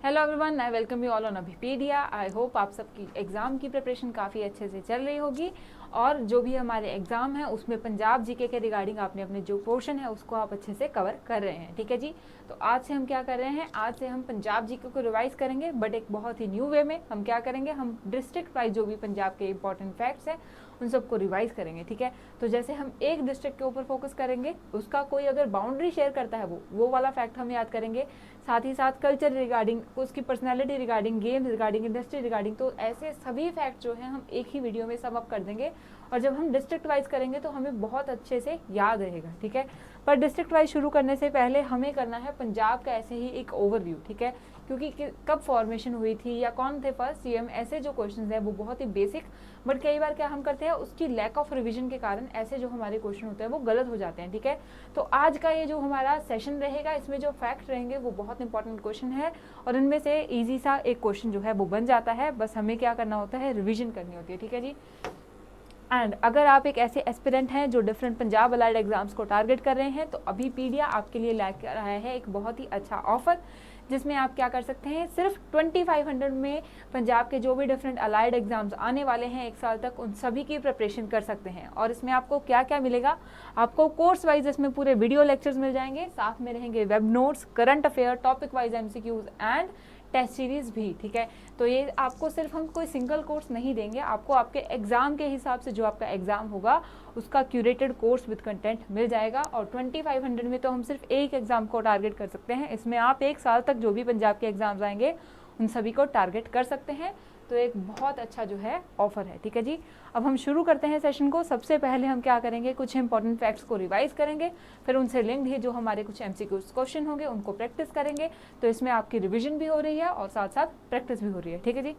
Hello everyone, I welcome you all on Abhipedia. I hope आप सबकी exam की preparation काफ़ी अच्छे से चल रही होगी और जो भी हमारे एग्ज़ाम है उसमें पंजाब जीके के रिगार्डिंग आपने अपने जो पोर्शन है उसको आप अच्छे से कवर कर रहे हैं। ठीक है जी, तो आज से हम क्या कर रहे हैं, आज से हम पंजाब जीके को रिवाइज करेंगे, बट एक बहुत ही न्यू वे में। हम क्या करेंगे, हम डिस्ट्रिक्ट वाइज जो भी पंजाब के इंपॉर्टेंट फैक्ट्स हैं उन सबको रिवाइज करेंगे। ठीक है, तो जैसे हम एक डिस्ट्रिक्ट के ऊपर फोकस करेंगे, उसका कोई अगर बाउंड्री शेयर करता है वो वाला फैक्ट हम याद करेंगे, साथ ही साथ कल्चर रिगार्डिंग, उसकी personality regarding, games regarding, industry regarding, तो ऐसे सभी फैक्ट जो हैं हम एक ही वीडियो में सम अप कर देंगे। और जब हम डिस्ट्रिक्ट वाइज करेंगे तो हमें बहुत अच्छे से याद रहेगा। ठीक है, पर डिस्ट्रिक्ट वाइज शुरू करने से पहले हमें करना है पंजाब का ऐसे ही एक ओवरव्यू। ठीक है, क्योंकि कब फॉर्मेशन हुई थी या कौन थे फर्स्ट सीएम, ऐसे जो क्वेश्चन हैं वो बहुत ही बेसिक, बट कई बार क्या हम करते हैं उसकी लैक ऑफ रिविजन के कारण ऐसे जो हमारे क्वेश्चन होते हैं वो गलत हो जाते हैं। ठीक है, तो आज का ये जो हमारा सेशन रहेगा इसमें जो फैक्ट रहेंगे वो बहुत इंपॉर्टेंट क्वेश्चन है और इनमें से ईजी सा एक क्वेश्चन जो है वो बन जाता है, बस हमें क्या करना होता है, रिविजन करनी होती है। ठीक है जी, एंड अगर आप एक ऐसे एस्पिरेंट हैं जो डिफरेंट पंजाब अलाइड एग्जाम्स को टारगेट कर रहे हैं तो अभी पीडिया आपके लिए लेकर आया है एक बहुत ही अच्छा ऑफर, जिसमें आप क्या कर सकते हैं, सिर्फ 2500 में पंजाब के जो भी डिफरेंट अलाइड एग्जाम्स आने वाले हैं एक साल तक, उन सभी की प्रिपरेशन कर सकते हैं। और इसमें आपको क्या क्या मिलेगा, आपको कोर्स वाइज इसमें पूरे वीडियो लेक्चर्स मिल जाएंगे, साथ में रहेंगे web notes, current affair, topic wise MCQs and test series भी। ठीक है, तो ये आपको सिर्फ हम कोई सिंगल कोर्स नहीं देंगे, आपको आपके एग्जाम के हिसाब से जो आपका एग्जाम होगा उसका क्यूरेटेड कोर्स विद कंटेंट मिल जाएगा। और 2500 में तो हम सिर्फ एक एग्जाम को टारगेट कर सकते हैं, इसमें आप एक साल तक जो भी पंजाब के एग्जाम्स आएंगे उन सभी को टारगेट कर सकते हैं। तो एक बहुत अच्छा जो है ऑफर है। ठीक है जी, अब हम शुरू करते हैं सेशन को। सबसे पहले हम क्या करेंगे, कुछ इंपॉर्टेंट फैक्ट्स को रिवाइज करेंगे, फिर उनसे लिंक्ड ही जो हमारे कुछ एमसीक्यू क्वेश्चन होंगे उनको प्रैक्टिस करेंगे। तो इसमें आपकी रिविजन भी हो रही है और साथ साथ प्रैक्टिस भी हो रही है। ठीक है जी,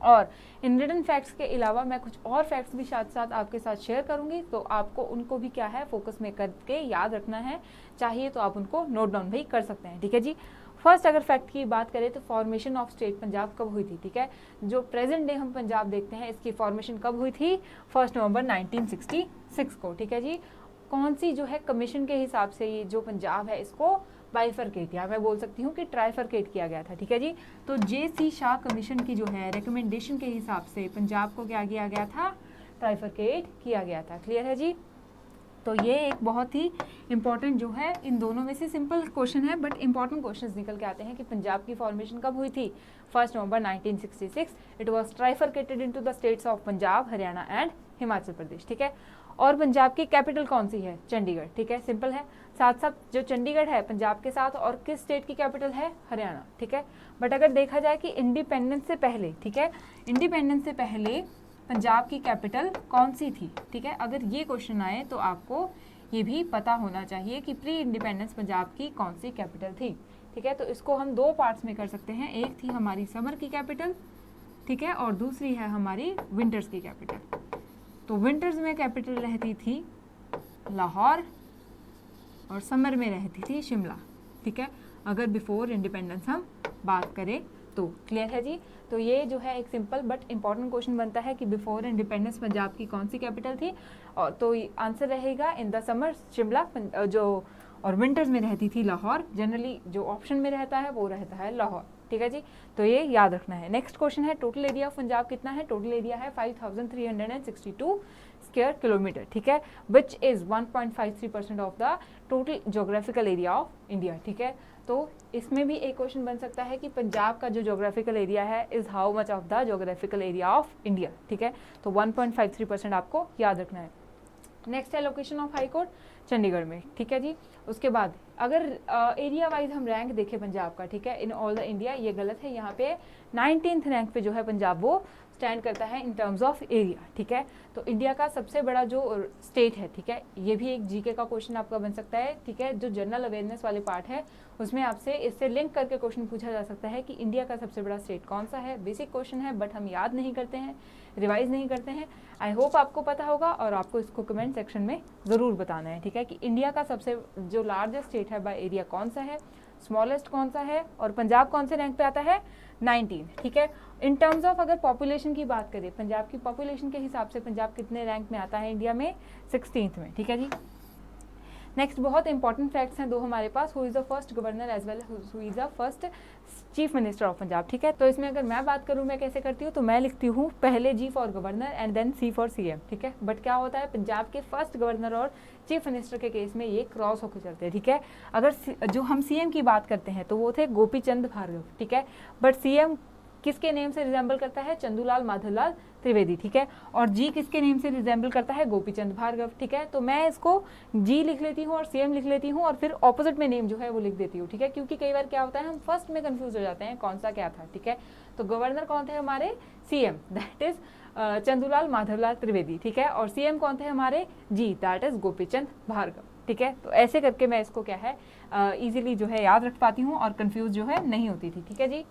और इन रिटन फैक्ट्स के अलावा मैं कुछ और फैक्ट्स भी साथ साथ आपके साथ शेयर करूंगी, तो आपको उनको भी क्या है फोकस में करके याद रखना है, चाहिए तो आप उनको नोट डाउन भी कर सकते हैं। ठीक है जी, फर्स्ट अगर फैक्ट की बात करें तो फॉर्मेशन ऑफ स्टेट पंजाब कब हुई थी। ठीक है, जो प्रेजेंट डे हम पंजाब देखते हैं इसकी फॉर्मेशन कब हुई थी, 1 नवंबर 1966 को। ठीक है जी, कौन सी जो है कमीशन के हिसाब से ये जो पंजाब है इसको बाइफरकेट, या मैं बोल सकती हूँ कि ट्राइफरकेट किया गया था। ठीक है जी, तो जे.सी. शाह कमीशन की जो है रिकमेंडेशन के हिसाब से पंजाब को क्या किया गया था, ट्राइफरकेट किया गया था। क्लियर है जी, तो ये एक बहुत ही इंपॉर्टेंट जो है, इन दोनों में से सिंपल क्वेश्चन है बट इंपॉर्टेंट क्वेश्चंस निकल के आते हैं कि पंजाब की फॉर्मेशन कब हुई थी, 1 नवंबर 1966। It was trifurcated into the states of Punjab, Haryana and Himachal Pradesh. ठीक है, और पंजाब की कैपिटल कौन सी है, चंडीगढ़। ठीक है, सिंपल है। साथ साथ जो चंडीगढ़ है पंजाब के साथ और किस स्टेट की कैपिटल है, हरियाणा। ठीक है, बट अगर देखा जाए कि इंडिपेंडेंस से पहले, ठीक है, इंडिपेंडेंस से पहले पंजाब की कैपिटल कौन सी थी। ठीक है, अगर ये क्वेश्चन आए तो आपको ये भी पता होना चाहिए कि प्री इंडिपेंडेंस पंजाब की कौन सी कैपिटल थी। ठीक है, तो इसको हम दो पार्ट्स में कर सकते हैं, एक थी हमारी समर की कैपिटल, ठीक है, और दूसरी है हमारी विंटर्स की कैपिटल। तो विंटर्स में कैपिटल रहती थी लाहौर और समर में रहती थी शिमला। ठीक है, अगर बिफोर इंडिपेंडेंस हम बात करें तो। क्लियर है जी, तो ये जो है एक सिंपल बट इंपॉर्टेंट क्वेश्चन बनता है कि बिफोर इंडिपेंडेंस पंजाब की कौन सी कैपिटल थी, और तो आंसर रहेगा इन द समर शिमला, जो और विंटर्स में रहती थी लाहौर। जनरली जो ऑप्शन में रहता है वो रहता है लाहौर। ठीक है जी, तो ये याद रखना है। नेक्स्ट क्वेश्चन है, टोटल एरिया ऑफ पंजाब कितना है, टोटल एरिया है 5362 स्क्वायर किलोमीटर। ठीक है, which is 1.53% of the total geographical area of India. ठीक है, तो इसमें भी एक क्वेश्चन बन सकता है कि पंजाब का जो जोग्राफिकल एरिया है is how much of the geographical area of India. ठीक है, तो 1.53% आपको याद रखना है। नेक्स्ट है location of high court, Chandigarh में। ठीक है जी, उसके बाद अगर एरिया वाइज हम रैंक देखें पंजाब का, ठीक है, इन ऑल द इंडिया, ये गलत है, यहाँ पे 19th रैंक पे जो है पंजाब वो स्टैंड करता है इन टर्म्स ऑफ एरिया। ठीक है, तो इंडिया का सबसे बड़ा जो स्टेट है, ठीक है, ये भी एक जीके का क्वेश्चन आपका बन सकता है। ठीक है, जो जनरल अवेयरनेस वाले पार्ट है उसमें आपसे इससे लिंक करके क्वेश्चन पूछा जा सकता है कि इंडिया का सबसे बड़ा स्टेट कौन सा है। बेसिक क्वेश्चन है बट हम याद नहीं करते हैं, रिवाइज नहीं करते हैं। आई होप आपको पता होगा और आपको इसको कमेंट सेक्शन में ज़रूर बताना है। ठीक है, कि इंडिया का सबसे जो लार्जेस्ट स्टेट है बाय एरिया कौन सा है, स्मॉलेस्ट कौन सा है, और पंजाब कौन से रैंक पे आता है, 19। ठीक है, इन टर्म्स ऑफ अगर पॉपुलेशन की बात करें, पंजाब की पॉपुलेशन के हिसाब से पंजाब कितने रैंक में आता है इंडिया में, 16th में। ठीक है जी, नेक्स्ट बहुत इंपॉर्टेंट फैक्ट्स हैं दो हमारे पास, who is the first governor as well who is the first chief minister of Punjab, ठीक है। तो इसमें अगर मैं बात करूँ मैं कैसे करती हूँ, तो मैं लिखती हूँ पहले G for governor and then C for CM, ठीक है। बट क्या होता है पंजाब के फर्स्ट गवर्नर और चीफ मिनिस्टर के केस में ये क्रॉस होकर चलते हैं, ठीक है। अगर जो हम सीएम की बात करते हैं तो वो थे गोपी चंद भार्गव, ठीक है। बट सीएम किसके नेम से रिजेंबल करता है, चंदूलाल माधवलाल त्रिवेदी, ठीक है। और जी किसके नेम से रिजेंबल करता है, गोपीचंद भार्गव, ठीक है। तो मैं इसको जी लिख लेती हूँ और सीएम लिख लेती हूँ और फिर ऑपोजिट में नेम जो है वो लिख देती हूँ, ठीक है। क्योंकि कई बार क्या होता है हम फर्स्ट में कंफ्यूज हो जाते हैं कौन सा क्या था, ठीक है। तो गवर्नर कौन थे हमारे, CM, that is Chandulal Madhavlal Trivedi, ठीक है। और सीएम कौन थे हमारे, जी, दैट इज गोपीचंद भार्गव, ठीक है। तो ऐसे करके मैं इसको क्या है इजीली जो है याद रख पाती हूँ और कंफ्यूज जो है नहीं होती थी, ठीक है जी।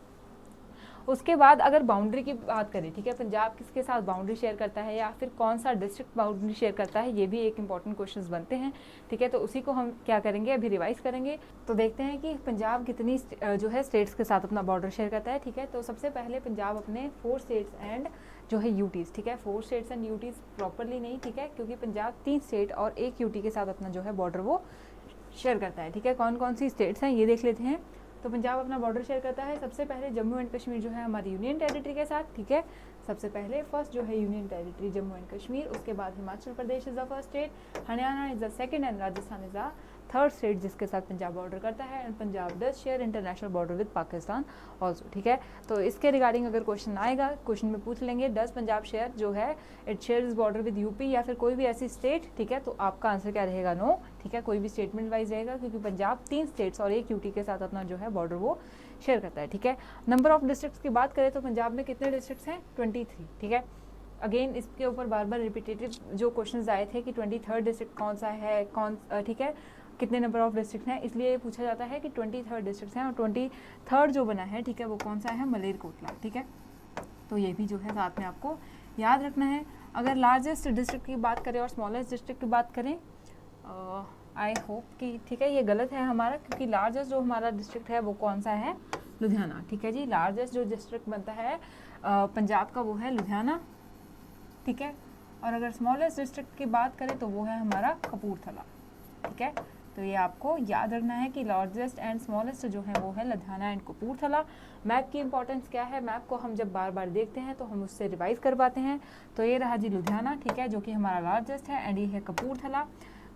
उसके बाद अगर बाउंड्री की बात करें, ठीक है, पंजाब किसके साथ बाउंड्री शेयर करता है या फिर कौन सा डिस्ट्रिक्ट बाउंड्री शेयर करता है, ये भी एक इंपॉर्टेंट क्वेश्चंस बनते हैं, ठीक है। तो उसी को हम क्या करेंगे अभी रिवाइज करेंगे। तो देखते हैं कि पंजाब कितनी जो है स्टेट्स के साथ अपना बॉर्डर शेयर करता है, ठीक है। तो सबसे पहले पंजाब अपने 4 स्टेट्स एंड जो है यूटीज़, ठीक है, 4 स्टेट्स एंड यूटीज़ प्रॉपरली नहीं, ठीक है, क्योंकि पंजाब 3 स्टेट और 1 यूटी के साथ अपना जो है बॉर्डर वो शेयर करता है, ठीक है। कौन कौन सी स्टेट्स हैं ये देख लेते हैं। तो पंजाब अपना बॉर्डर शेयर करता है सबसे पहले जम्मू एंड कश्मीर जो है हमारी यूनियन टेरिटरी के साथ, ठीक है। सबसे पहले फर्स्ट जो है union territory Jammu and Kashmir, उसके बाद Himachal Pradesh is the first state, Haryana is the second and Rajasthan is the third state जिसके साथ पंजाब बॉर्डर करता है। And Punjab does share international border with Pakistan also, ठीक है। तो इसके रिगार्डिंग अगर क्वेश्चन आएगा, क्वेश्चन में पूछ लेंगे डज पंजाब शेयर जो है it share is border with UP या फिर कोई भी ऐसी स्टेट, ठीक है। तो आपका आंसर क्या रहेगा, नो, ठीक है। कोई भी स्टेटमेंट वाइज रहेगा क्योंकि पंजाब 3 स्टेट्स और 1 यूटी के साथ अपना जो है बॉर्डर वो शेयर करता है, ठीक है। नंबर ऑफ डिस्ट्रिक्ट्स की बात करें तो पंजाब में कितने डिस्ट्रिक्ट्स हैं, 23, ठीक है। अगेन इसके ऊपर बार बार रिपीटेटिव जो क्वेश्चंस आए थे कि 23rd डिस्ट्रिक्ट कौन सा है, कौन, ठीक है, कितने नंबर ऑफ डिस्ट्रिक्ट हैं, इसलिए पूछा जाता है कि 23rd डिस्ट्रिक्ट हैं और 23rd जो बना है, ठीक है, वो कौन सा है, मलेरकोटला, ठीक है। तो ये भी जो है साथ में आपको याद रखना है। अगर लार्जेस्ट डिस्ट्रिक्ट की बात करें और स्मॉलेस्ट डिस्ट्रिक्ट की बात करें, आई होप कि, ठीक है, ये गलत है हमारा क्योंकि लार्जेस्ट जो हमारा डिस्ट्रिक्ट है वो कौन सा है, लुधियाना, ठीक है जी। लार्जेस्ट जो डिस्ट्रिक्ट बनता है पंजाब का वो है लुधियाना, ठीक है। और अगर स्मॉलेस्ट डिस्ट्रिक्ट की बात करें तो वो है हमारा कपूरथला, ठीक है। तो ये आपको याद रखना है कि लार्जेस्ट एंड स्मॉलेस्ट जो है वो है लुधियाना एंड कपूरथला। मैप की इंपॉर्टेंस क्या है, मैप को हम जब बार बार देखते हैं तो हम उससे रिवाइज कर पाते हैं। तो ये रहा जी लुधियाना, ठीक है, जो कि हमारा लार्जेस्ट है, एंड ये है कपूरथला।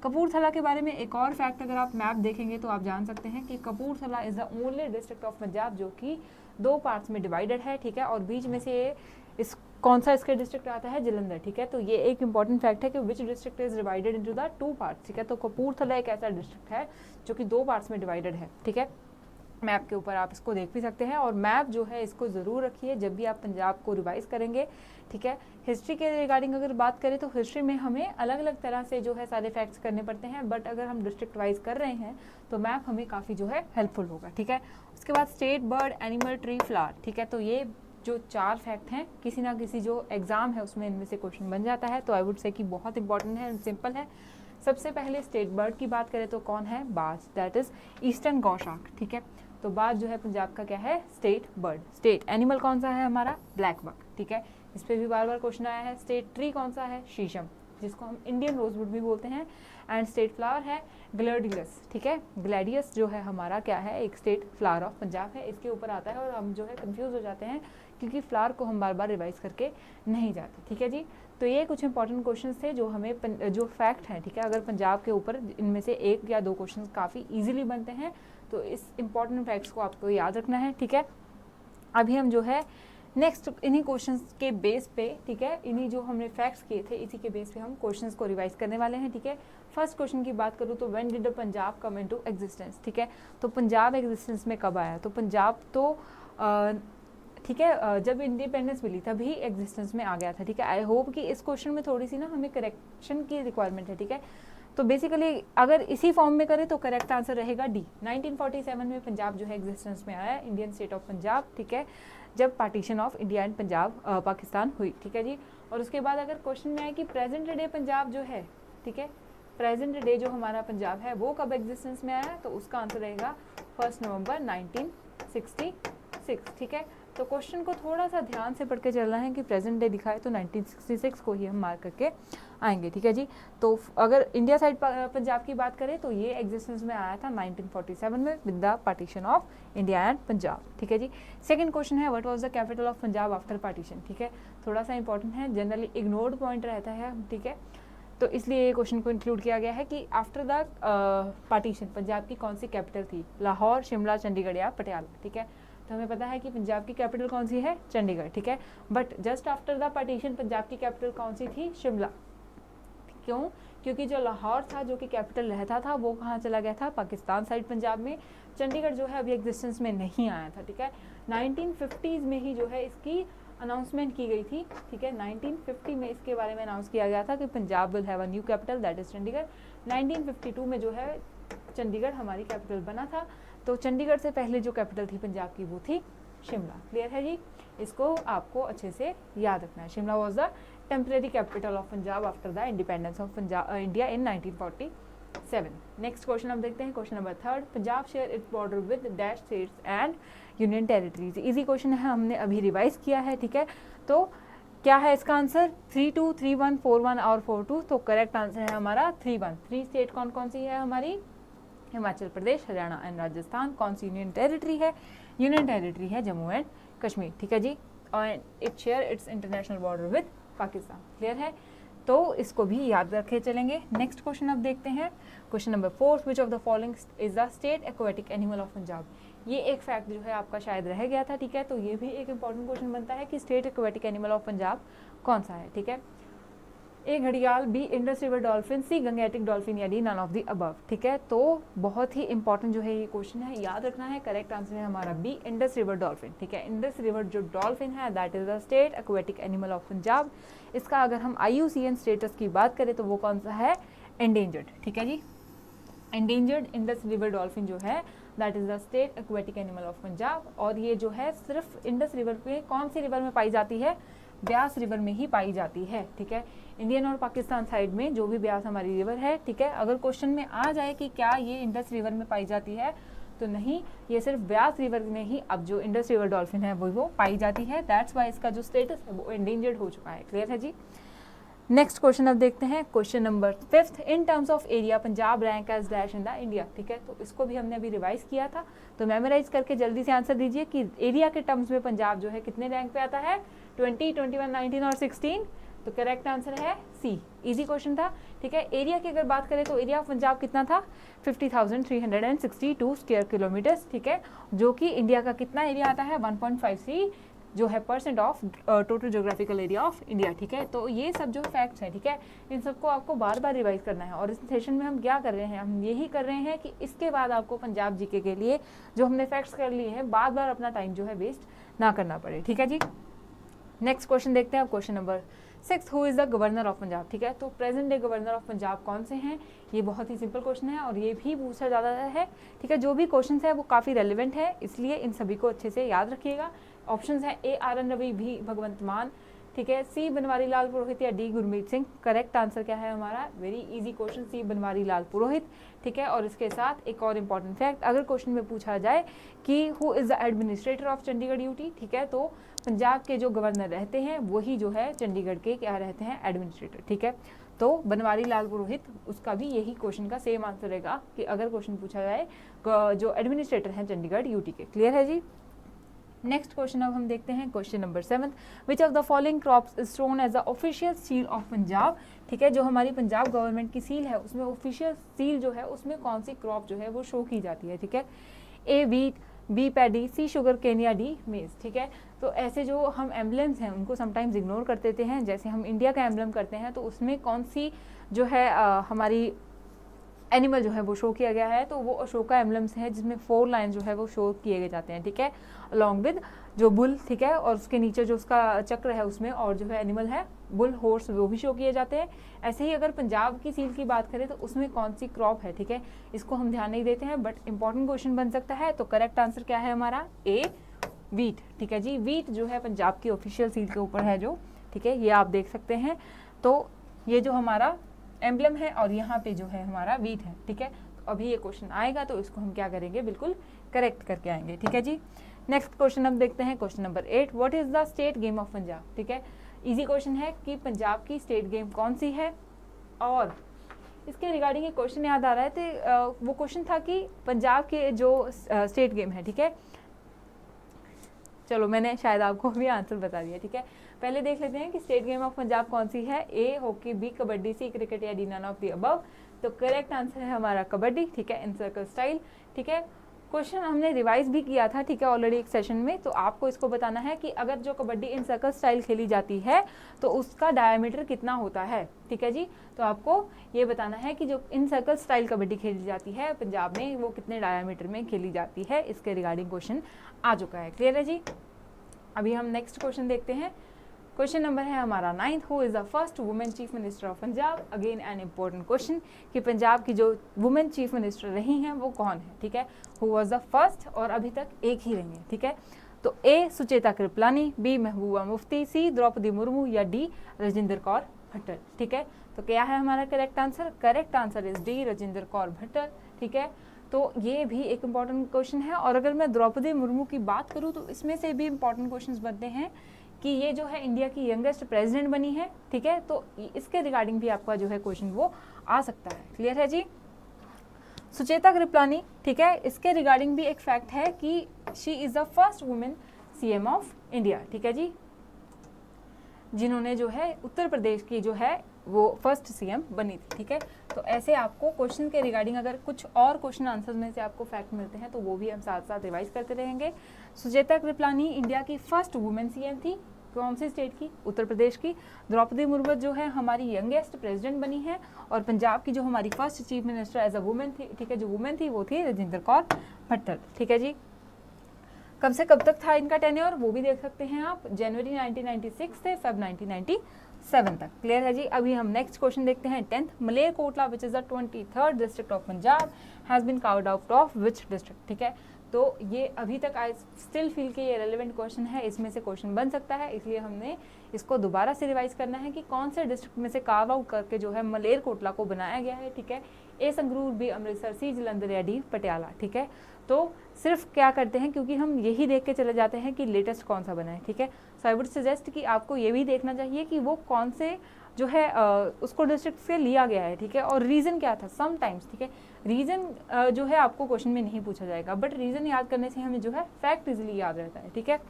कपूरथला के बारे में एक और फैक्ट अगर आप मैप देखेंगे तो आप जान सकते हैं कि Kapurthala is the only district of Punjab जो कि 2 पार्ट्स में डिवाइडेड है, ठीक है। और बीच में से इस कौन सा इसके डिस्ट्रिक्ट आता है, जलंधर, ठीक है। तो ये एक इंपॉर्टेंट फैक्ट है कि which district is divided into the 2 parts, ठीक है। तो कपूरथला एक ऐसा डिस्ट्रिक्ट है जो कि 2 पार्ट्स में डिवाइडेड है, ठीक है। मैप के ऊपर आप इसको देख भी सकते हैं और मैप जो है इसको ज़रूर रखिए जब भी आप पंजाब को रिवाइज करेंगे, ठीक है। हिस्ट्री के रिगार्डिंग अगर बात करें तो हिस्ट्री में हमें अलग अलग तरह से जो है सारे फैक्ट्स करने पड़ते हैं, बट अगर हम डिस्ट्रिक्ट वाइज कर रहे हैं तो मैप हमें काफ़ी जो है हेल्पफुल होगा, ठीक है। उसके बाद state, bird, animal, tree, flower, ठीक है। तो ये जो 4 फैक्ट हैं किसी ना किसी जो एग्जाम है उसमें इनमें से क्वेश्चन बन जाता है, तो आई वुड से कि बहुत इंपॉर्टेंट है, सिंपल है। सबसे पहले स्टेट बर्ड की बात करें तो कौन है, बाज, दैट इज ईस्टर्न गौशार्क, ठीक है। तो बाज जो है पंजाब का क्या है, स्टेट बर्ड। स्टेट एनिमल कौन सा है हमारा, ब्लैक बक, ठीक है, इस पर भी बार बार क्वेश्चन आया है। स्टेट ट्री कौन सा है, शीशम, जिसको हम इंडियन रोजवुड भी बोलते हैं। एंड स्टेट फ्लावर है ग्लैडियस, ठीक है। ग्लैडियस जो है हमारा क्या है, एक स्टेट फ्लावर ऑफ पंजाब है, इसके ऊपर आता है और हम जो है कंफ्यूज हो जाते हैं क्योंकि फ्लावर को हम बार बार रिवाइज करके नहीं जाते, ठीक है जी। तो ये कुछ इंपॉर्टेंट क्वेश्चंस थे जो हमें जो फैक्ट हैं, ठीक है, अगर पंजाब के ऊपर इनमें से 1 या 2 क्वेश्चन काफ़ी ईजिली बनते हैं तो इस इंपॉर्टेंट फैक्ट्स को आपको याद रखना है, ठीक है। अभी हम जो है नेक्स्ट इन्हीं क्वेश्चंस के बेस पे, ठीक है, इन्हीं जो हमने फैक्ट्स किए थे इसी के बेस पे हम क्वेश्चंस को रिवाइज करने वाले हैं, ठीक है। फर्स्ट क्वेश्चन की बात करूँ तो when did the Punjab come into existence, ठीक है। तो पंजाब एग्जिस्टेंस में कब आया, तो पंजाब तो ठीक है जब इंडिपेंडेंस मिली तभी एग्जिस्टेंस में आ गया था, ठीक है। आई होप कि इस क्वेश्चन में थोड़ी सी ना हमें करेक्शन की रिक्वायरमेंट है, ठीक है। तो बेसिकली अगर इसी फॉर्म में करें तो करेक्ट आंसर रहेगा डी। 1947 में पंजाब जो है एग्जिस्टेंस में आया, इंडियन स्टेट ऑफ पंजाब, ठीक है, जब partition of India and Punjab Pakistan हुई, ठीक है जी। और उसके बाद अगर क्वेश्चन में आए कि प्रेजेंट डे पंजाब जो है, ठीक है, प्रेजेंट डे जो हमारा पंजाब है वो कब एग्जिस्टेंस में आया, तो उसका आंसर रहेगा 1 नवंबर 1966, ठीक है। तो क्वेश्चन को थोड़ा सा ध्यान से पढ़ के चलना है कि प्रेजेंट डे दिखाए तो 1966 को ही हम मार्क करके आएंगे, ठीक है जी। तो अगर इंडिया साइड पंजाब की बात करें तो ये एग्जिस्टेंस में आया था 1947 में with the partition of India and Punjab, ठीक है जी। सेकंड क्वेश्चन है what was the capital of Punjab after partition, ठीक है, थोड़ा सा इंपॉर्टेंट है, जनरली इग्नोर्ड पॉइंट रहता है, ठीक है, तो इसलिए ये क्वेश्चन को इंक्लूड किया गया है कि आफ्टर द पार्टीशन पंजाब की कौन सी कैपिटल थी, लाहौर, शिमला, चंडीगढ़ या पटियाला, ठीक है। तो हमें पता है कि पंजाब की कैपिटल कौन सी है, चंडीगढ़, ठीक है, but just after the partition Punjab की कैपिटल कौन सी थी, शिमला। क्यों? क्योंकि जो लाहौर था जो कि कैपिटल रहता था वो कहाँ चला गया था, पाकिस्तान साइड पंजाब में। चंडीगढ़ जो है अभी एग्जिस्टेंस में नहीं आया था, ठीक है। 1950s में ही जो है इसकी अनाउंसमेंट की गई थी, ठीक है। 1950 में इसके बारे में अनाउंस किया गया था कि Punjab will have a new capital that is Chandigarh. 1952 में जो है चंडीगढ़ हमारी कैपिटल बना था। तो चंडीगढ़ से पहले जो कैपिटल थी पंजाब की वो थी शिमला, क्लियर है जी। इसको आपको अच्छे से याद रखना है। Shimla was the temporary capital of Punjab after the independence of India in 1947। Next question हम देखते हैं, question number 3, Punjab share its border with dash states and union territories. Easy question है, हमने अभी रिवाइज किया है, ठीक है। तो क्या है इसका आंसर, 3-2, 3-1, 4-1 और 4-2। तो करेक्ट आंसर है हमारा 3-1। 3 स्टेट कौन कौन सी है हमारी, हिमाचल प्रदेश, हरियाणा एंड राजस्थान। कौन सी यूनियन टेरिटरी है, यूनियन टेरिटरी है जम्मू एंड कश्मीर, ठीक है जी। और it share its international border with Pakistan, clear है। तो इसको भी याद रखे चलेंगे। नेक्स्ट क्वेश्चन अब देखते हैं, question number 4, which of the following is the state aquatic animal of Punjab. ये एक फैक्ट जो है आपका शायद रह गया था, ठीक है। तो ये भी एक इंपॉर्टेंट क्वेश्चन बनता है कि state aquatic animal of Punjab कौन सा है, ठीक है। ए घड़ियाल, B Indus river dolphin, C Gangetic dolphin या D none of the above, ठीक है। तो बहुत ही इंपॉर्टेंट जो है ये क्वेश्चन है, याद रखना है। करेक्ट आंसर है हमारा बी इंडस रिवर डॉल्फिन, ठीक है। इंडस रिवर जो डॉल्फिन है that is the state aquatic animal of Punjab. इसका अगर हम IUCN स्टेटस की बात करें तो वो कौन सा है, एंडेंजर्ड, ठीक है जी। एंडेंजर्ड इंडस रिवर डॉल्फिन जो है that is the state aquatic animal of Punjab. और ये जो है सिर्फ इंडस रिवर पे, कौन सी रिवर में पाई जाती है, ब्यास रिवर में ही पाई जाती है, ठीक है। इंडियन और पाकिस्तान साइड में जो भी ब्यास हमारी रिवर है, ठीक है, अगर क्वेश्चन में आ जाए कि क्या ये इंडस रिवर में पाई जाती है तो नहीं, ये सिर्फ ब्यास रिवर में ही अब जो इंडस रिवर डॉल्फिन है वो पाई जाती है। दैट्स वाई इसका जो स्टेटस है वो एंडेंजर्ड हो चुका है, क्लियर है जी। नेक्स्ट क्वेश्चन अब देखते हैं, question number 5, in terms of area Punjab rank as dash in the India, ठीक है। तो इसको भी हमने अभी रिवाइज किया था, तो मेमोराइज करके जल्दी से आंसर दीजिए कि एरिया के टर्म्स में पंजाब जो है कितने रैंक पे आता है, 20, 21, 19 और 16। तो करेक्ट आंसर है सी। इजी क्वेश्चन था, ठीक है। एरिया की अगर बात करें तो एरिया ऑफ पंजाब कितना था, 50,362 स्क्वायर किलोमीटर्स, ठीक है, जो कि इंडिया का कितना एरिया आता है, 1.53 जो है % of total geographical area of India, ठीक है। तो ये सब जो फैक्ट्स हैं, ठीक है, इन सबको आपको बार बार रिवाइज करना है। और इस सेशन में हम क्या कर रहे हैं, हम यही कर रहे हैं कि इसके बाद आपको पंजाब जीके के लिए जो हमने फैक्ट्स कर लिए हैं बार बार अपना टाइम जो है वेस्ट ना करना पड़े, ठीक है जी। नेक्स्ट क्वेश्चन देखते हैं, question number 6, who is the governor of Punjab, ठीक है। तो present day governor of Punjab कौन से हैं, ये बहुत ही सिंपल क्वेश्चन है और ये भी पूछा जाता है, ठीक है। जो भी क्वेश्चन है वो काफ़ी रेलिवेंट है, इसलिए इन सभी को अच्छे से याद रखिएगा। ऑप्शंस है A RN रवि, B भगवंत मान, ठीक है, C बनवारी लाल पुरोहित या D Gurmeet Singh. Correct answer क्या है हमारा, very easy question, C Banwari Lal Purohit, ठीक है। और इसके साथ एक और इम्पॉर्टेंट फैक्ट, अगर क्वेश्चन में पूछा जाए कि who is the administrator of Chandigarh UT, ठीक है, तो पंजाब के जो गवर्नर रहते हैं वही जो है चंडीगढ़ के क्या रहते हैं, एडमिनिस्ट्रेटर, ठीक है। तो बनवारी लाल पुरोहित, उसका भी यही क्वेश्चन का सेम आंसर रहेगा कि अगर क्वेश्चन पूछा जाए जो एडमिनिस्ट्रेटर हैं चंडीगढ़ UT के, क्लियर है जी। नेक्स्ट क्वेश्चन अब हम देखते हैं, question number 7, which of the following crops is shown as the official seal of Punjab, ठीक है। जो हमारी पंजाब गवर्नमेंट की सील है उसमें ऑफिशियल सील जो है उसमें कौन सी क्रॉप जो है वो शो की जाती है, ठीक है। A wheat, B paddy, C sugarcane या D मेज, ठीक है। तो ऐसे जो हम एम्बलम्स हैं उनको समटाइम्स इग्नोर कर देते हैं, जैसे हम इंडिया का एम्बलम करते हैं तो उसमें कौन सी जो है हमारी एनिमल जो है वो शो किया गया है, तो वो अशोका एम्बलम्स है जिसमें 4 लाइन जो है वो शो किए जाते हैं, ठीक है, अलॉन्ग विद जो बुल, ठीक है, और उसके नीचे जो उसका चक्र है उसमें और जो है एनिमल है बुल, हॉर्स, वो भी शो किए जाते हैं। ऐसे ही अगर पंजाब की सील की बात करें तो उसमें कौन सी क्रॉप है, ठीक है, इसको हम ध्यान नहीं देते हैं, बट इंपॉर्टेंट क्वेश्चन बन सकता है। तो करेक्ट आंसर क्या है हमारा, A वीट, ठीक है जी। वीट जो है पंजाब की ऑफिशियल सील के ऊपर है जो, ठीक है, ये आप देख सकते हैं। तो ये जो हमारा एम्बलम है और यहाँ पे जो है हमारा वीट है, ठीक है, अभी ये क्वेश्चन आएगा तो इसको हम क्या करेंगे, बिल्कुल करेक्ट करके आएंगे। ठीक है जी। नेक्स्ट क्वेश्चन अब देखते हैं, question number 8, what is the state game of Punjab. ठीक है, इजी क्वेश्चन है कि पंजाब की स्टेट गेम कौन सी है, और इसके रिगार्डिंग एक क्वेश्चन याद आ रहा है, तो वो क्वेश्चन था कि पंजाब के जो स्टेट गेम है, ठीक है, चलो मैंने शायद आपको भी आंसर बता दिया। ठीक है, पहले देख लेते हैं कि स्टेट गेम ऑफ पंजाब कौन सी है, A hockey, B kabaddi, C cricket या D none of the above. तो करेक्ट आंसर है हमारा कबड्डी। ठीक है, इन सर्कल स्टाइल। ठीक है, क्वेश्चन हमने रिवाइज भी किया था, ठीक है, ऑलरेडी एक सेशन में। तो आपको इसको बताना है कि अगर जो कबड्डी इन सर्कल स्टाइल खेली जाती है तो उसका डायमीटर कितना होता है। ठीक है जी, तो आपको ये बताना है कि जो इन सर्कल स्टाइल कबड्डी खेली जाती है पंजाब में वो कितने डायमीटर में खेली जाती है, इसके रिगार्डिंग क्वेश्चन आ चुका है। क्लियर है जी। अभी हम नेक्स्ट क्वेश्चन देखते हैं। क्वेश्चन नंबर है हमारा 9, who is the first women chief minister of Punjab. Again an important question कि पंजाब की जो वुमेन चीफ मिनिस्टर रही हैं वो कौन है। ठीक है, हु वाज द फर्स्ट, और अभी तक एक ही रही है। ठीक है, तो ए सुचेता कृपलानी, बी महबूबा मुफ्ती, सी द्रौपदी मुर्मू या डी राजेंद्र कौर भट्टल। ठीक है, तो क्या है हमारा correct answer, correct answer is D Rajendra Kaur Bhattal. ठीक है, तो ये भी एक इम्पॉर्टेंट क्वेश्चन है। और अगर मैं द्रौपदी मुर्मू की बात करूँ तो इसमें से भी इम्पॉर्टेंट क्वेश्चंस बनते हैं कि ये जो है इंडिया की यंगेस्ट प्रेसिडेंट बनी है। ठीक है, तो इसके रिगार्डिंग भी आपका जो है क्वेश्चन वो आ सकता है। क्लियर है जी। सुचेता कृपलानी, ठीक है, इसके रिगार्डिंग भी एक फैक्ट है कि she is the first women CM of India. ठीक है जी, जिन्होंने जो है उत्तर प्रदेश की जो है वो फर्स्ट सीएम बनी थी। ठीक है, तो ऐसे आपको क्वेश्चन के रिगार्डिंग अगर कुछ और क्वेश्चन आंसर में से आपको फैक्ट मिलते हैं तो वो भी हम साथ साथ रिवाइज करते रहेंगे। सुचेता कृपलानी इंडिया की फर्स्ट वुमेन सीएम थी, कौन सी स्टेट की, उत्तर प्रदेश की। द्रौपदी मुर्मू जो है हमारी यंगेस्ट प्रेसिडेंट बनी है, और पंजाब की जो हमारी first chief minister as a woman थी, ठीक है, जो वुमेन थी वो थी राजेंद्र कौर भट्टल। ठीक है जी। कब से कब तक था इनका टेन्योर वो भी देख सकते हैं आप, जनवरी 1996 से फेब 1997 तक। क्लियर है जी। अभी हम नेक्स्ट क्वेश्चन देखते हैं 10th, Malerkotla which is the 23rd district of Punjab has been carved out of which district. ठीक है, तो ये अभी तक आई स्टिल फील कि ये रेलेवेंट क्वेश्चन है, इसमें से क्वेश्चन बन सकता है, इसलिए हमने इसको दोबारा से रिवाइज करना है कि कौन से डिस्ट्रिक्ट में से कार्व आउट करके जो है मलेरकोटला को बनाया गया है। ठीक है, ए संगरूर, बी अमृतसर, सी जलंधर या डी पटियाला। ठीक है, तो सिर्फ क्या करते हैं, क्योंकि हम यही देख के चले जाते हैं कि लेटेस्ट कौन सा बना है। ठीक है, सो आई वुड सजेस्ट कि आपको ये भी देखना चाहिए कि वो कौन से जो है उसको डिस्ट्रिक्ट से लिया गया है। ठीक है, और रीज़न क्या था समटाइम्स। ठीक है, रीज़न जो है आपको क्वेश्चन में नहीं पूछा जाएगा, बट रीज़न याद करने से हमें जो है फैक्ट इजीली याद रहता है। ठीक है,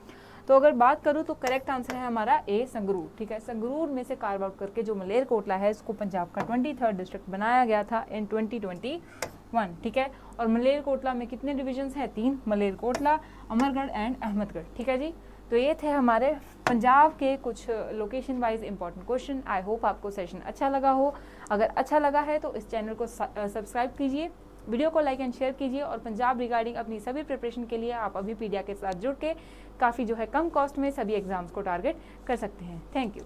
तो अगर बात करूँ तो करेक्ट आंसर है हमारा ए संगरूर। ठीक है, संगरूर में से कार्व आउट करके जो मलेरकोटला है इसको पंजाब का 23rd डिस्ट्रिक्ट बनाया गया था इन 2021। ठीक है, और मलेरकोटला में कितने डिविजन्स हैं, 3, मलेरकोटला, अमरगढ़ एंड अहमदगढ़। ठीक है जी, तो ये थे हमारे पंजाब के कुछ location wise important question. I hope आपको सेशन अच्छा लगा हो। अगर अच्छा लगा है तो इस चैनल को सब्सक्राइब कीजिए, वीडियो को लाइक एंड शेयर कीजिए, और पंजाब रिगार्डिंग अपनी सभी प्रिपरेशन के लिए आप अभी पीडिया के साथ जुड़ के काफ़ी जो है कम कॉस्ट में सभी एग्जाम्स को टारगेट कर सकते हैं। Thank you.